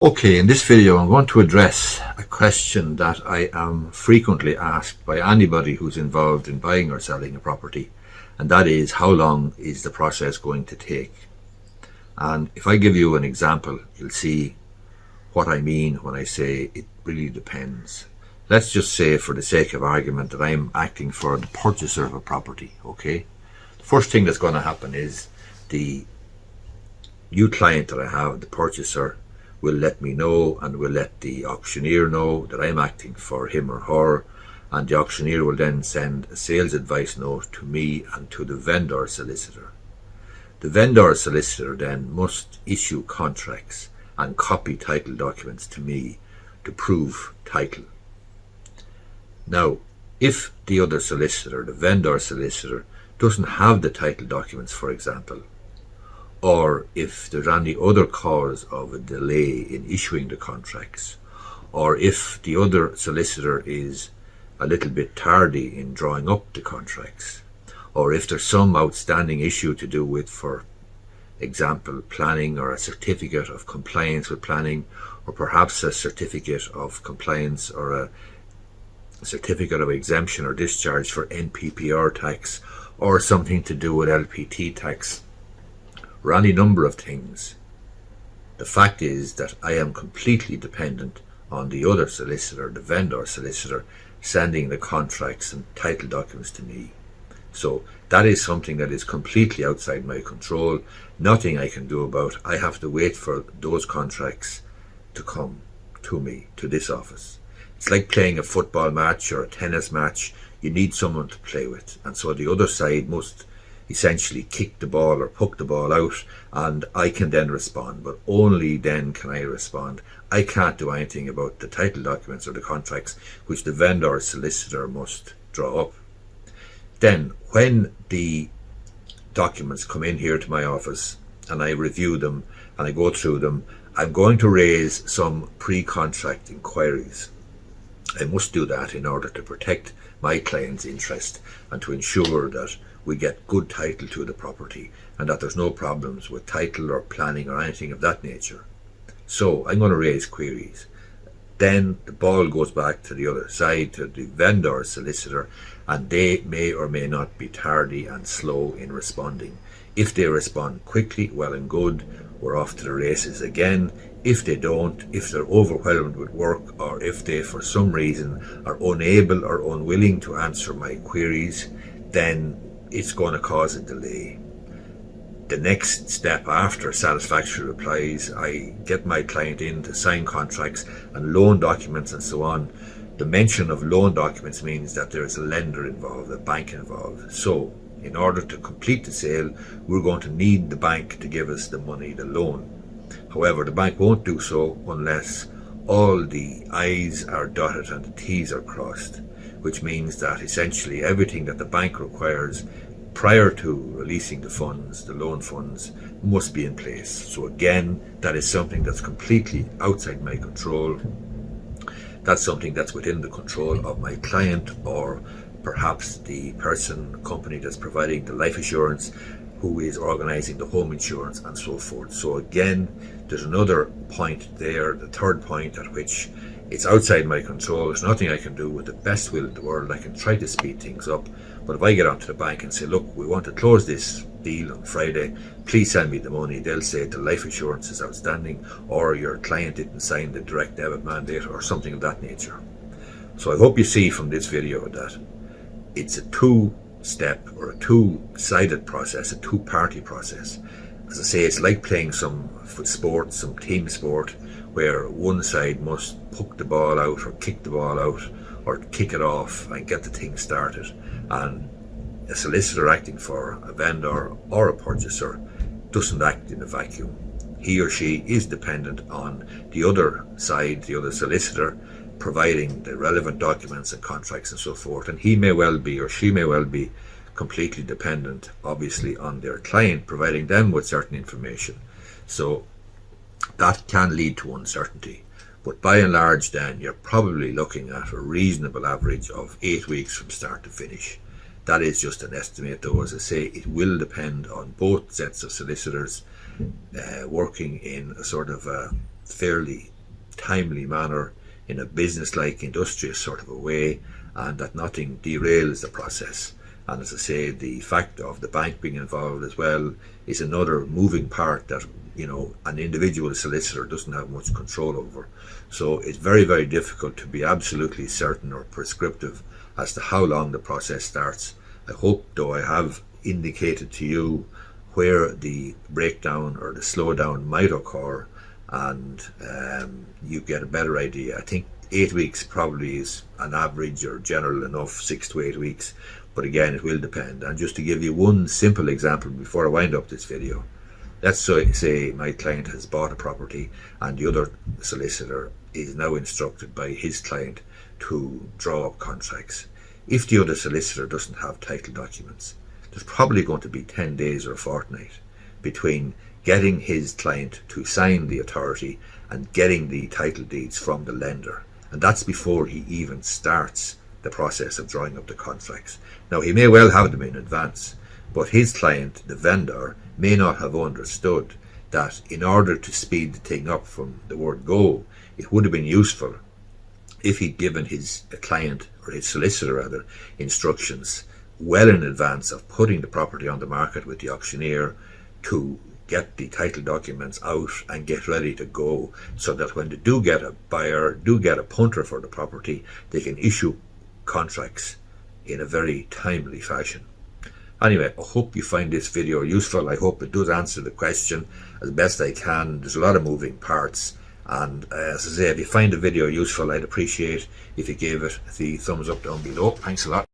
Okay, in this video I'm going to address a question that I am frequently asked by anybody who's involved in buying or selling a property, and that is, how long is the process going to take? And if I give you an example, you'll see what I mean when I say it really depends. Let's just say, for the sake of argument, that I'm acting for the purchaser of a property, okay? The first thing that's going to happen is the new client that I have, the purchaser, will let me know and will let the auctioneer know that I'm acting for him or her, and the auctioneer will then send a sales advice note to me and to the vendor solicitor. The vendor solicitor then must issue contracts and copy title documents to me to prove title. Now, if the other solicitor, the vendor solicitor, doesn't have the title documents, for example, or if there's any other cause of a delay in issuing the contracts, or if the other solicitor is a little bit tardy in drawing up the contracts, or if there's some outstanding issue to do with, for example, planning, or a certificate of compliance with planning, or perhaps a certificate of compliance or a certificate of exemption or discharge for NPPR tax, or something to do with LPT tax, or any number of things. The fact is that I am completely dependent on the other solicitor, the vendor solicitor, sending the contracts and title documents to me. So that is something that is completely outside my control, nothing I can do about. I have to wait for those contracts to come to me, to this office. It's like playing a football match or a tennis match. You need someone to play with, and so the other side must essentially kick the ball or poke the ball out, and I can then respond, but only then can I respond. I can't do anything about the title documents or the contracts which the vendor or solicitor must draw up. Then, when the documents come in here to my office and I review them and I go through them, I'm going to raise some pre-contract inquiries. I must do that in order to protect my client's interest and to ensure that we get good title to the property and that there's no problems with title or planning or anything of that nature. So I'm going to raise queries. Then the ball goes back to the other side, to the vendor solicitor, and they may or may not be tardy and slow in responding. If they respond quickly, well and good, we're off to the races again. If they don't, if they're overwhelmed with work, or if they for some reason are unable or unwilling to answer my queries, then it's going to cause a delay. The next step after satisfactory replies, I get my client in to sign contracts and loan documents and so on. The mention of loan documents means that there is a lender involved, a bank involved. So, in order to complete the sale, we're going to need the bank to give us the money, the loan. However, the bank won't do so unless all the I's are dotted and the T's are crossed, which means that essentially everything that the bank requires prior to releasing the funds, the loan funds, must be in place. So again, that is something that's completely outside my control. That's something that's within the control of my client, or perhaps the company that's providing the life insurance, who is organising the home insurance and so forth. So again, there's another point there, the third point, at which it's outside my control. There's nothing I can do. With the best will in the world, I can try to speed things up. But if I get onto the bank and say, look, we want to close this deal on Friday, please send me the money, they'll say the life insurance is outstanding, or your client didn't sign the direct debit mandate, or something of that nature. So I hope you see from this video that it's a two-step or a two-sided process, a two-party process. As I say, it's like playing some sport, some team sport, where one side must poke the ball out or kick the ball out or kick it off and get the thing started. And a solicitor acting for a vendor or a purchaser doesn't act in a vacuum. He or she is dependent on the other side, the other solicitor, providing the relevant documents and contracts and so forth. And he may well be, or she may well be, completely dependent, obviously, on their client, providing them with certain information. So that can lead to uncertainty. But by and large, then, you're probably looking at a reasonable average of 8 weeks from start to finish. That is just an estimate, though. As I say, it will depend on both sets of solicitors working in a sort of fairly timely manner in a business-like, industrious sort of a way, and that nothing derails the process. And as I say, the fact of the bank being involved as well is another moving part that, you know, an individual solicitor doesn't have much control over. So it's very, very difficult to be absolutely certain or prescriptive as to how long the process starts. I hope, though, I have indicated to you where the breakdown or the slowdown might occur, and you get a better idea. I think 8 weeks probably is an average or general enough, 6 to 8 weeks, but again, it will depend. And just to give you one simple example before I wind up this video, let's say my client has bought a property and the other solicitor is now instructed by his client to draw up contracts. If the other solicitor doesn't have title documents, there's probably going to be 10 days or a fortnight between getting his client to sign the authority and getting the title deeds from the lender. And that's before he even starts the process of drawing up the contracts. Now, he may well have them in advance, but his client, the vendor, may not have understood that in order to speed the thing up from the word go, it would have been useful if he'd given his client, or his solicitor rather, instructions well in advance of putting the property on the market with the auctioneer to get the title documents out and get ready to go, so that when they do get a buyer, do get a punter for the property, they can issue contracts in a very timely fashion. Anyway, I hope you find this video useful. I hope it does answer the question as best I can. There's a lot of moving parts, and as I say, if you find the video useful, I'd appreciate if you gave it the thumbs up down below. Thanks a lot.